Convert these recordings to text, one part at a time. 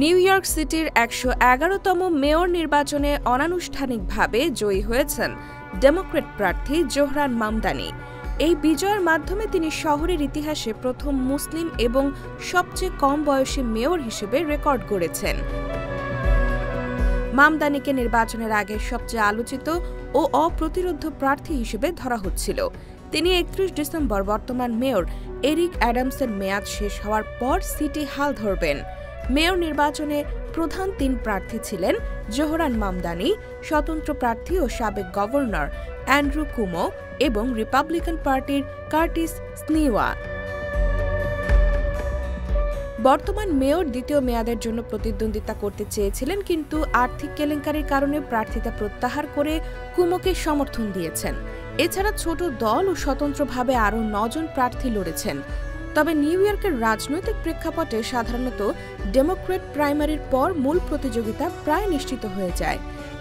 New York সিটির ১১১তম mayor নির্বাচনে অনানুষ্ঠানিকভাবে জয়ী হয়েছেন ডেমোক্র্যাট প্রার্থী জোহরান মামদানি। এই বিজয়ের মাধ্যমে তিনি শহরের ইতিহাসে প্রথম মুসলিম এবং সবচেয়ে কম বয়সী মেয়র হিসেবে রেকর্ড গড়েছেন। মামদানিকে নির্বাচনের আগে সবচেয়ে আলোচিত ও অপ্রতিরোধ্য প্রার্থী হিসেবে ধরা হচ্ছিল। তিনি ৩১ ডিসেম্বর বর্তমান মেয়র এরিক অ্যাডামসের মেয়াদ শেষ হওয়ার পর সিটি হাল ধরবেন। মেয়র নির্বাচনে প্রধান ৩ প্রার্থী ছিলেন জোহরান মামদানি, স্বতন্ত্র প্রার্থী ও সাবেক গভর্নর অ্যান্ড্রু কুমো এবং রিপাবলিকান পার্টির কার্টিস স্নিওয়া। বর্তমান মেয়র দ্বিতীয় মেয়াদের জন্য প্রতিদ্বন্দ্বিতা করতে চেয়েছিলেন, কিন্তু আর্থিক কেলেঙ্কারির কারণে প্রার্থিতা প্রত্যাহার করে কুমোকে সমর্থন দিয়েছেন। এছাড়া ছোট দল ও স্বতন্ত্রভাবে আরও ৯ জন প্রার্থী লড়েছেন। তবে নিউ ইয়র্কের রাজনৈতিক প্রেক্ষাপটে সাধারণত ডেমোক্র্যাট প্রাইমারির পর মূল প্রতিযোগিতা প্রায় নিশ্চিত হয়ে যায়।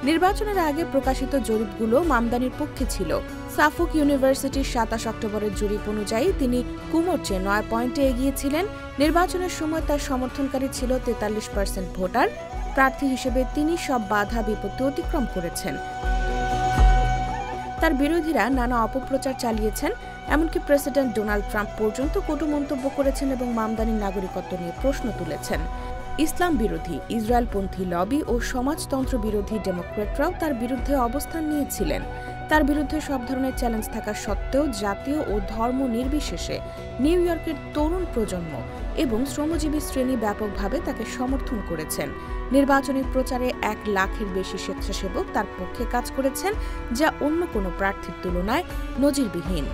নির্বাচনের আগে প্রকাশিত জরিপগুলো মামদানির পক্ষে ছিল। সাফোক ইউনিভার্সিটির ২৭ অক্টোবরের জরিপ অনুযায়ী তিনি কুমোর চেয়ে ৯ পয়েন্টে এগিয়ে ছিলেন। নির্বাচনের সময় তার সমর্থনকারী ছিল ৪৩% ভোটার। প্রার্থী হিসেবে তিনি সব বাধা বিপত্তি অতিক্রম করেছেন। তার বিরোধীরা নানা অপপ্রচার চালিয়েছেন, এমনকি প্রেসিডেন্ট ডোনাল্ড ট্রাম্প পর্যন্ত কটু মন্তব্য করেছেন এবং মামদানির নাগরিকত্ব নিয়ে প্রশ্ন তুলেছেন। ইসলাম বিরোধী, ইসরায়েলপন্থী লবি ও সমাজতন্ত্র বিরোধী ডেমোক্র্যাটরাও তার বিরুদ্ধে অবস্থান নিয়েছিলেন। তার বিরুদ্ধে সব ধরনের চ্যালেঞ্জ থাকা সত্ত্বেও জাতীয় ও ধর্ম নির্বিশেষে নিউ ইয়র্কের তরুণ প্রজন্ম এবং শ্রমজীবী শ্রেণী ব্যাপকভাবে তাকে সমর্থন করেছেন। নির্বাচনী প্রচারে ১ লাখের বেশি স্বেচ্ছাসেবক তার পক্ষে কাজ করেছেন, যা অন্য কোনো প্রার্থীর তুলনায় নজিরবিহীন।